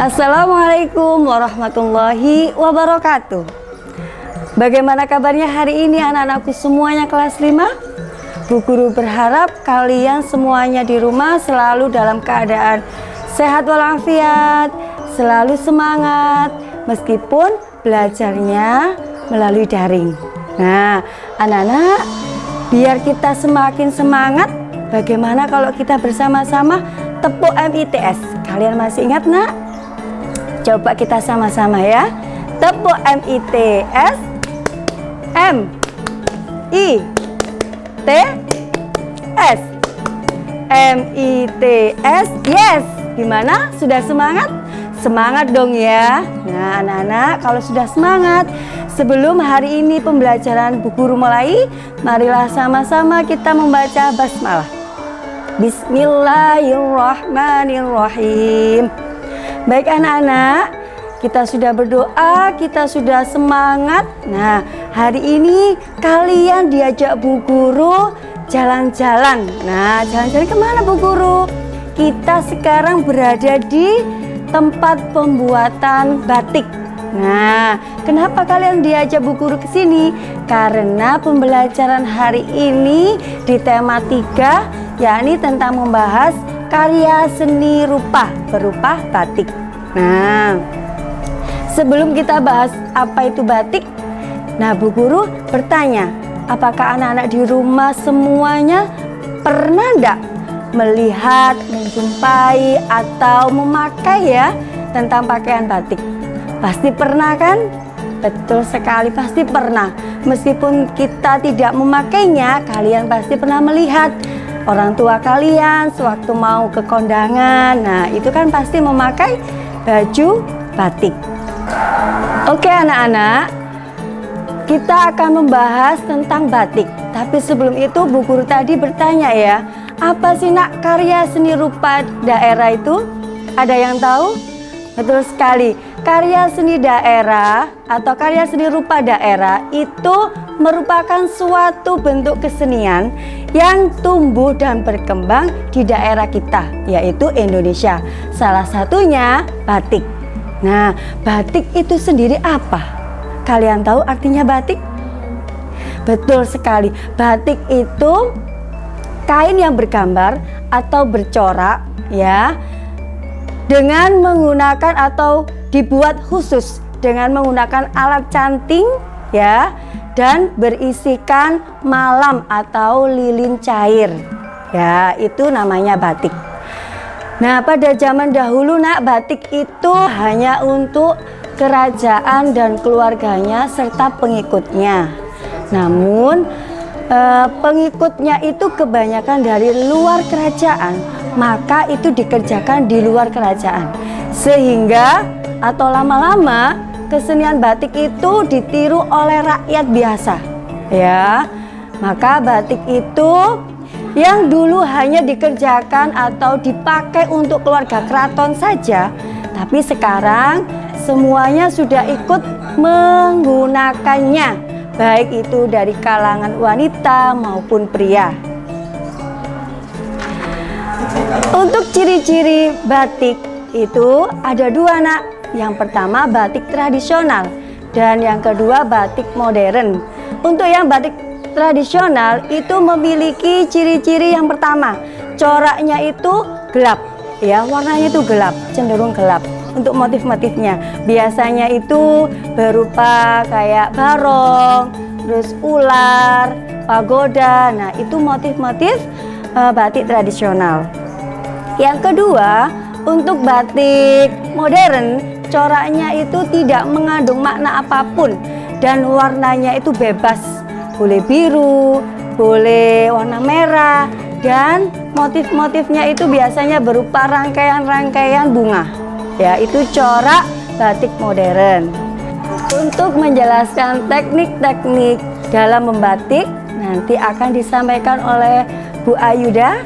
Assalamualaikum warahmatullahi wabarakatuh. Bagaimana kabarnya hari ini anak-anakku semuanya kelas 5? Bu Guru berharap kalian semuanya di rumah selalu dalam keadaan sehat walafiat, selalu semangat meskipun belajarnya melalui daring. Nah, anak-anak, biar kita semakin semangat, bagaimana kalau kita bersama-sama tepuk MITS? Kalian masih ingat, Nak? Coba kita sama-sama ya. Tepuk MITS. M I T S. MITS. Yes. Gimana? Sudah semangat? Semangat dong ya. Nah, anak-anak, kalau sudah semangat, sebelum hari ini pembelajaran Bu Guru mulai, marilah sama-sama kita membaca basmalah. Bismillahirrahmanirrahim. Baik anak-anak, kita sudah berdoa, kita sudah semangat. Nah, hari ini kalian diajak Bu Guru jalan-jalan. Nah, jalan-jalan kemana Bu Guru? Kita sekarang berada di tempat pembuatan batik. Nah, kenapa kalian diajak Bu Guru ke sini? Karena pembelajaran hari ini di tema 3, yakni tentang membahas karya seni rupa berupa batik. Nah, sebelum kita bahas apa itu batik, nah Bu Guru bertanya, apakah anak-anak di rumah semuanya pernah enggak melihat, menjumpai, atau memakai ya tentang pakaian batik? Pasti pernah kan? Betul sekali, pasti pernah. Meskipun kita tidak memakainya, kalian pasti pernah melihat orang tua kalian sewaktu mau ke kondangan. Nah, itu kan pasti memakai baju batik. Oke anak-anak, kita akan membahas tentang batik. Tapi sebelum itu Bu Guru tadi bertanya ya, apa sih Nak karya seni rupa daerah itu? Ada yang tahu? Betul sekali, karya seni daerah atau karya seni rupa daerah itu merupakan suatu bentuk kesenian yang tumbuh dan berkembang di daerah kita, yaitu Indonesia. Salah satunya batik. Nah, batik itu sendiri apa? Kalian tahu artinya batik? Betul sekali, batik itu kain yang bergambar atau bercorak ya, dengan menggunakan atau dibuat khusus dengan menggunakan alat canting ya, dan berisikan malam atau lilin cair ya, itu namanya batik. Nah, pada zaman dahulu Nak, batik itu hanya untuk kerajaan dan keluarganya serta pengikutnya. Namun pengikutnya itu kebanyakan dari luar kerajaan, maka itu dikerjakan di luar kerajaan, sehingga atau lama-lama kesenian batik itu ditiru oleh rakyat biasa ya. Maka batik itu yang dulu hanya dikerjakan atau dipakai untuk keluarga keraton saja, tapi sekarang semuanya sudah ikut menggunakannya, baik itu dari kalangan wanita maupun pria. Untuk ciri-ciri batik itu ada dua Nak. Yang pertama batik tradisional dan yang kedua batik modern. Untuk yang batik tradisional itu memiliki ciri-ciri yang pertama, coraknya itu gelap ya, warnanya itu gelap, cenderung gelap. Untuk motif-motifnya biasanya itu berupa kayak barong, terus ular, pagoda. Nah, itu motif-motif batik tradisional. Yang kedua, untuk batik modern, coraknya itu tidak mengandung makna apapun dan warnanya itu bebas, boleh biru, boleh warna merah, dan motif-motifnya itu biasanya berupa rangkaian-rangkaian bunga ya, itu corak batik modern. Untuk menjelaskan teknik-teknik dalam membatik nanti akan disampaikan oleh Bu Ayuda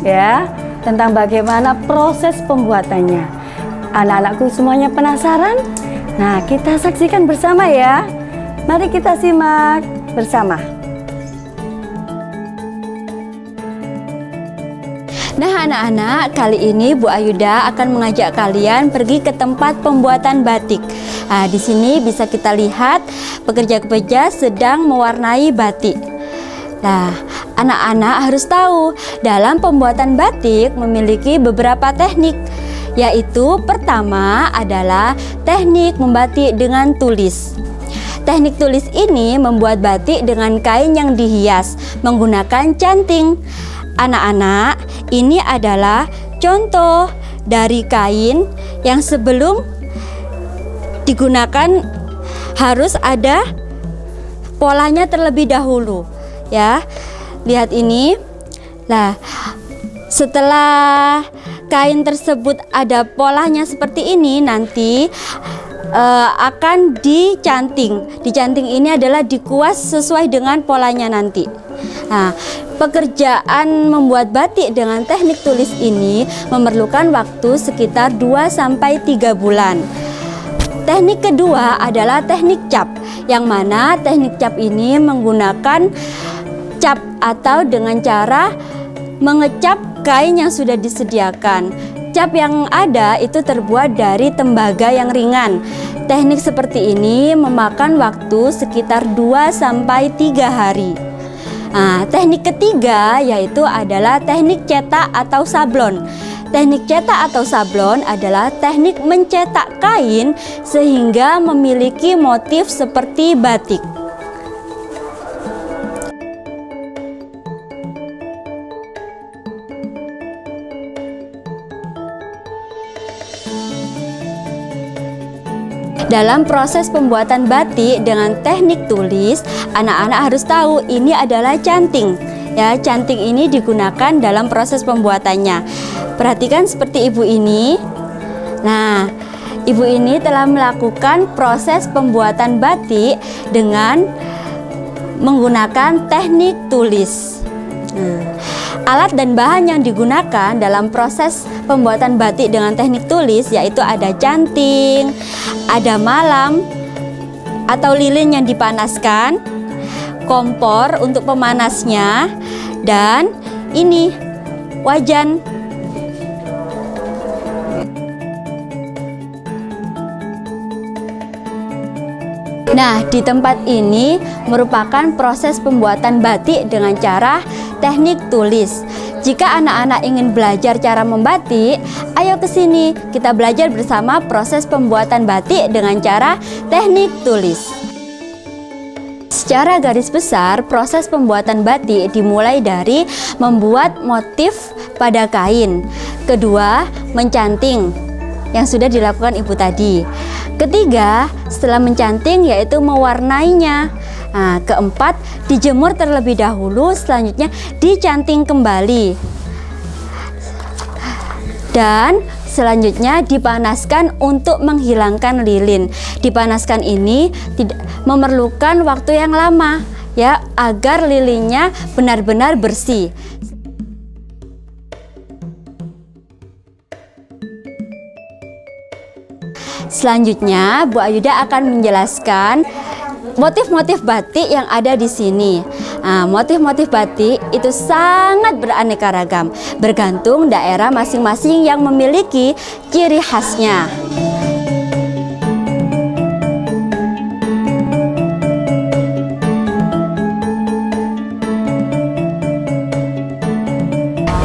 ya, tentang bagaimana proses pembuatannya. Anak-anakku semuanya penasaran? Nah, kita saksikan bersama ya. Mari kita simak bersama. Nah anak-anak, kali ini Bu Ayuda akan mengajak kalian pergi ke tempat pembuatan batik. Nah, di sini bisa kita lihat pekerja-pekerja sedang mewarnai batik. Nah, anak-anak harus tahu dalam pembuatan batik memiliki beberapa teknik, yaitu pertama adalah teknik membatik dengan tulis. Teknik tulis ini membuat batik dengan kain yang dihias menggunakan canting. Anak-anak, ini adalah contoh dari kain yang sebelum digunakan harus ada polanya terlebih dahulu, ya. Lihat ini. Nah, setelah kain tersebut ada polanya seperti ini, nanti akan dicanting. Dicanting ini adalah dikuas sesuai dengan polanya nanti. Nah, pekerjaan membuat batik dengan teknik tulis ini memerlukan waktu sekitar 2-3 bulan. Teknik kedua adalah teknik cap, yang mana teknik cap ini menggunakan cap atau dengan cara mengecap kain yang sudah disediakan. Cap yang ada itu terbuat dari tembaga yang ringan. Teknik seperti ini memakan waktu sekitar 2-3 hari. Nah, teknik ketiga yaitu adalah teknik cetak atau sablon. Teknik cetak atau sablon adalah teknik mencetak kain sehingga memiliki motif seperti batik. Dalam proses pembuatan batik dengan teknik tulis, anak-anak harus tahu ini adalah canting. Ya, canting ini digunakan dalam proses pembuatannya. Perhatikan seperti ibu ini. Nah, ibu ini telah melakukan proses pembuatan batik dengan menggunakan teknik tulis. Alat dan bahan yang digunakan dalam proses pembuatan batik dengan teknik tulis yaitu ada canting, ada malam atau lilin yang dipanaskan, kompor untuk pemanasnya, dan ini wajan. Nah, di tempat ini merupakan proses pembuatan batik dengan cara teknik tulis. Jika anak-anak ingin belajar cara membatik, ayo ke sini kita belajar bersama proses pembuatan batik dengan cara teknik tulis. Secara garis besar, proses pembuatan batik dimulai dari membuat motif pada kain. Kedua, mencanting yang sudah dilakukan ibu tadi. Ketiga, setelah mencanting yaitu mewarnainya. Nah, keempat, dijemur terlebih dahulu, selanjutnya dicanting kembali. Dan selanjutnya dipanaskan untuk menghilangkan lilin. Dipanaskan ini tidak memerlukan waktu yang lama ya, agar lilinnya benar-benar bersih. Selanjutnya, Bu Ayuda akan menjelaskan motif-motif batik yang ada di sini. Nah, motif-motif batik itu sangat beraneka ragam, bergantung daerah masing-masing yang memiliki ciri khasnya.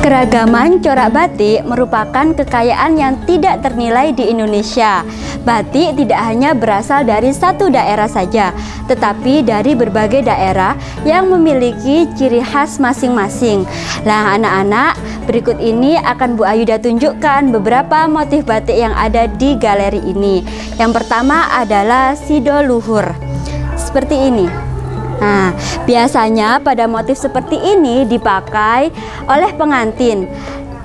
Keragaman corak batik merupakan kekayaan yang tidak ternilai di Indonesia. Batik tidak hanya berasal dari satu daerah saja, tetapi dari berbagai daerah yang memiliki ciri khas masing-masing. Nah, anak-anak, berikut ini akan Bu Ayuda tunjukkan beberapa motif batik yang ada di galeri ini. Yang pertama adalah sido luhur, seperti ini. Nah, biasanya pada motif seperti ini dipakai oleh pengantin,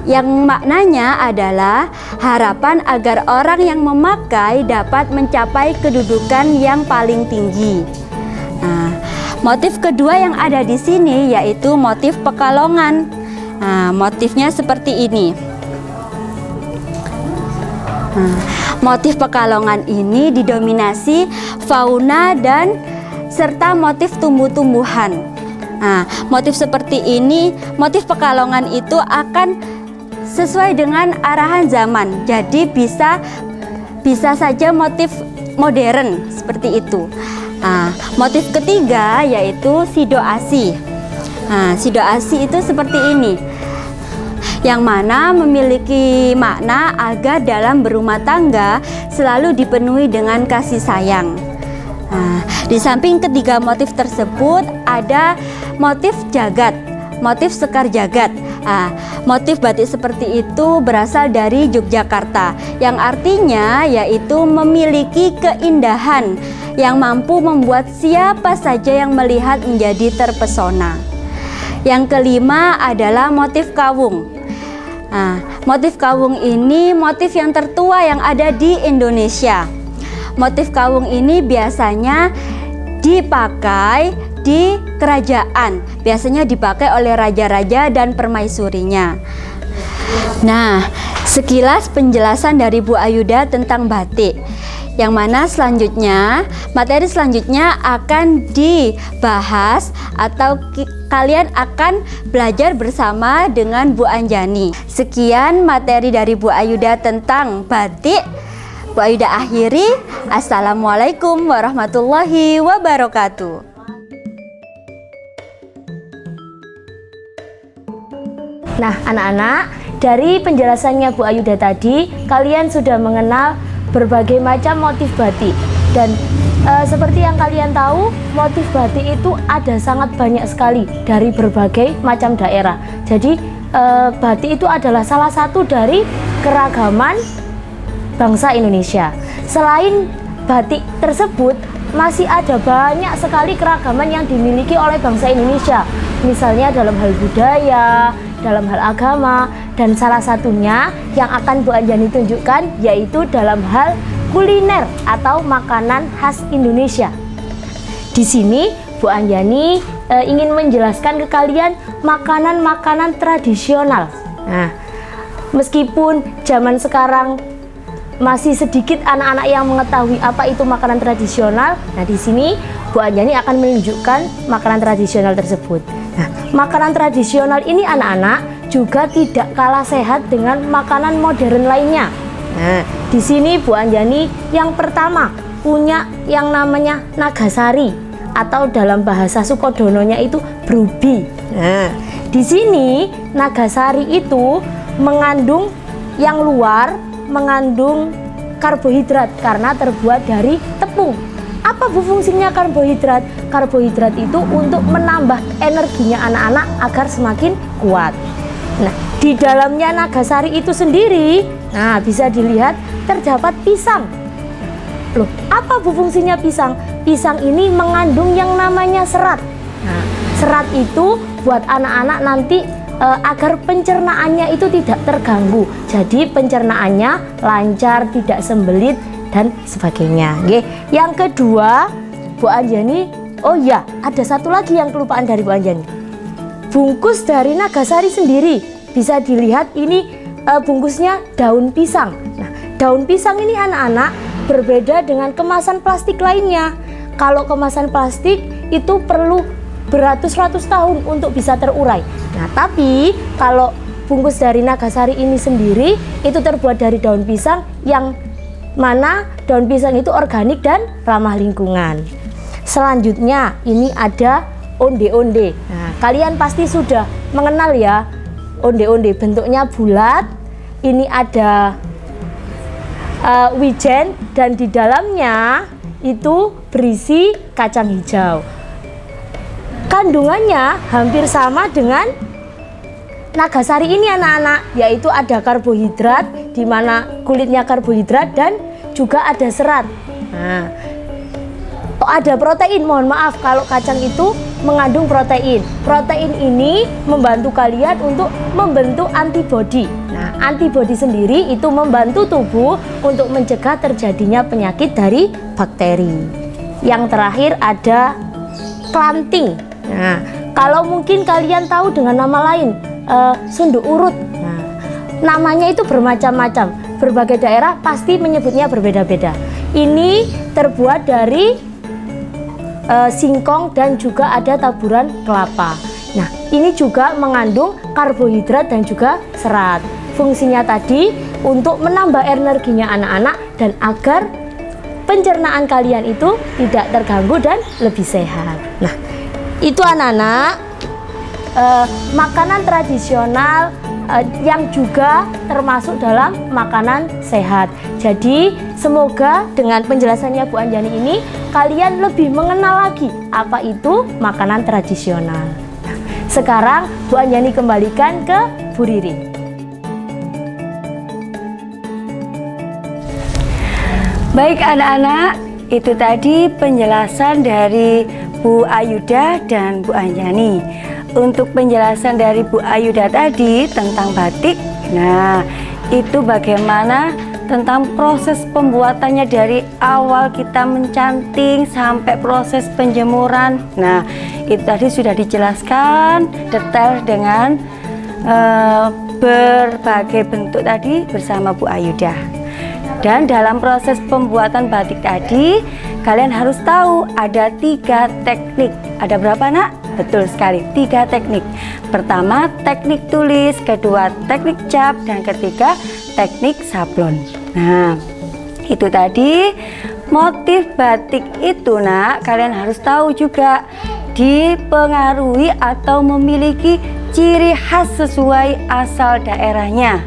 yang maknanya adalah harapan agar orang yang memakai dapat mencapai kedudukan yang paling tinggi. Nah, motif kedua yang ada di sini yaitu motif Pekalongan. Nah, motifnya seperti ini. Nah, motif Pekalongan ini didominasi fauna dan serta motif tumbuh-tumbuhan. Nah, motif seperti ini, motif Pekalongan itu akan sesuai dengan arahan zaman. Jadi bisa saja motif modern seperti itu. Nah, motif ketiga yaitu sidoasi. Nah, sidoasi itu seperti ini, yang mana memiliki makna agar dalam berumah tangga selalu dipenuhi dengan kasih sayang. Nah, di samping ketiga motif tersebut ada motif jagat, motif sekar jagat. Nah, motif batik seperti itu berasal dari Yogyakarta, yang artinya yaitu memiliki keindahan yang mampu membuat siapa saja yang melihat menjadi terpesona. Yang kelima adalah motif kawung. Nah, motif kawung ini motif yang tertua yang ada di Indonesia. Motif kawung ini biasanya dipakai di kerajaan, biasanya dipakai oleh raja-raja dan permaisurinya. Nah, sekilas penjelasan dari Bu Ayuda tentang batik, yang mana selanjutnya, materi selanjutnya akan dibahas atau kalian akan belajar bersama dengan Bu Anjani. Sekian materi dari Bu Ayuda tentang batik. Bu Ayuda akhiri. Assalamualaikum warahmatullahi wabarakatuh. Nah, anak-anak, dari penjelasannya Bu Ayuda tadi, kalian sudah mengenal berbagai macam motif batik. Dan seperti yang kalian tahu, motif batik itu ada sangat banyak sekali dari berbagai macam daerah. Jadi, batik itu adalah salah satu dari keragaman bangsa Indonesia. Selain batik tersebut, masih ada banyak sekali keragaman yang dimiliki oleh bangsa Indonesia. Misalnya dalam hal budaya, dalam hal agama, dan salah satunya yang akan Bu Anjani tunjukkan yaitu dalam hal kuliner atau makanan khas Indonesia. Di sini Bu Anjani ingin menjelaskan ke kalian makanan-makanan tradisional. Nah, meskipun zaman sekarang masih sedikit anak-anak yang mengetahui apa itu makanan tradisional, nah di sini Bu Anjani akan menunjukkan makanan tradisional tersebut. Nah, makanan tradisional ini anak-anak juga tidak kalah sehat dengan makanan modern lainnya. Nah, di sini Bu Anjani yang pertama punya yang namanya nagasari atau dalam bahasa Sukodononya itu brubi. Nah, di sini nagasari itu mengandung yang luar mengandung karbohidrat karena terbuat dari tepung. Apa fungsinya karbohidrat? Karbohidrat itu untuk menambah energinya anak-anak agar semakin kuat. Nah, di dalamnya nagasari itu sendiri, nah bisa dilihat terdapat pisang. Loh, apa fungsinya pisang? Pisang ini mengandung yang namanya serat. Nah, serat itu buat anak-anak nanti agar pencernaannya itu tidak terganggu. Jadi pencernaannya lancar, tidak sembelit dan sebagainya. Oke. Yang kedua, Bu Anjani, oh ya, ada satu lagi yang kelupaan dari Bu Anjani. Bungkus dari nagasari sendiri bisa dilihat ini bungkusnya daun pisang. Nah, daun pisang ini anak-anak berbeda dengan kemasan plastik lainnya. Kalau kemasan plastik itu perlu beratus-ratus tahun untuk bisa terurai. Nah, tapi kalau bungkus dari nagasari ini sendiri itu terbuat dari daun pisang yang mana daun pisang itu organik dan ramah lingkungan. Selanjutnya ini ada onde-onde. Nah, kalian pasti sudah mengenal ya onde-onde, bentuknya bulat. Ini ada wijen dan di dalamnya itu berisi kacang hijau. Kandungannya hampir sama dengan nagasari ini anak-anak, yaitu ada karbohidrat, di mana kulitnya karbohidrat dan juga ada serat. Nah, ada protein, mohon maaf kalau kacang itu mengandung protein. Protein ini membantu kalian untuk membentuk antibodi. Nah, antibodi sendiri itu membantu tubuh untuk mencegah terjadinya penyakit dari bakteri. Yang terakhir ada klanting. Nah, kalau mungkin kalian tahu dengan nama lain, sunduk urut. Nah, namanya itu bermacam-macam. Berbagai daerah pasti menyebutnya berbeda-beda. Ini terbuat dari singkong dan juga ada taburan kelapa. Nah, ini juga mengandung karbohidrat dan juga serat. Fungsinya tadi untuk menambah energinya anak-anak dan agar pencernaan kalian itu tidak terganggu dan lebih sehat. Nah, itu anak-anak makanan tradisional yang juga termasuk dalam makanan sehat. Jadi semoga dengan penjelasannya Bu Anjani ini kalian lebih mengenal lagi apa itu makanan tradisional. Nah, sekarang Bu Anjani kembalikan ke Bu Riri. Baik anak-anak, itu tadi penjelasan dari Bu Ayuda dan Bu Anjani. Untuk penjelasan dari Bu Ayuda tadi tentang batik, nah itu bagaimana tentang proses pembuatannya dari awal kita mencanting sampai proses penjemuran. Nah itu tadi sudah dijelaskan detail dengan berbagai bentuk tadi bersama Bu Ayuda. Dan dalam proses pembuatan batik tadi, kalian harus tahu ada 3 teknik. Ada berapa nak? Betul sekali, 3 teknik. Pertama, teknik tulis, kedua, teknik cap, dan ketiga, teknik sablon. Nah, itu tadi motif batik itu nak, kalian harus tahu juga dipengaruhi atau memiliki ciri khas sesuai asal daerahnya.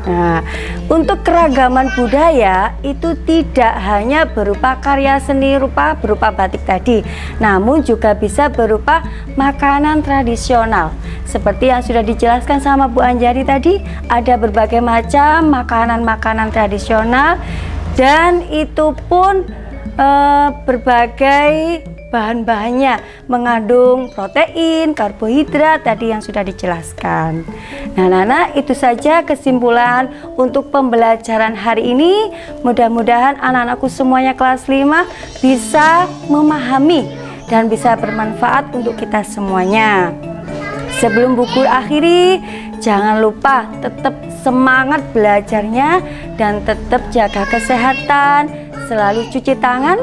Nah, untuk keragaman budaya itu tidak hanya berupa karya seni berupa batik tadi, namun juga bisa berupa makanan tradisional. Seperti yang sudah dijelaskan sama Bu Anjani tadi, ada berbagai macam makanan-makanan tradisional dan itu pun berbagai bahan-bahannya mengandung protein, karbohidrat tadi yang sudah dijelaskan. Nah, Nana, itu saja kesimpulan untuk pembelajaran hari ini. Mudah-mudahan anak-anakku semuanya kelas 5 bisa memahami dan bisa bermanfaat untuk kita semuanya. Sebelum buku akhiri, jangan lupa tetap semangat belajarnya dan tetap jaga kesehatan, selalu cuci tangan.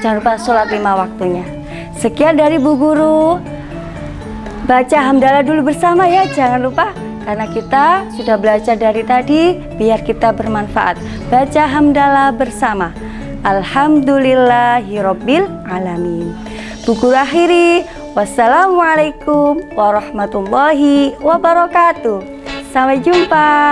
Jangan lupa sholat 5 waktunya. Sekian dari Bu Guru. Baca hamdalah dulu bersama ya, jangan lupa. Karena kita sudah belajar dari tadi, biar kita bermanfaat. Baca hamdalah bersama. Alhamdulillahirabbil alamin. Bu Guru akhiri. Wassalamualaikum warahmatullahi wabarakatuh. Sampai jumpa.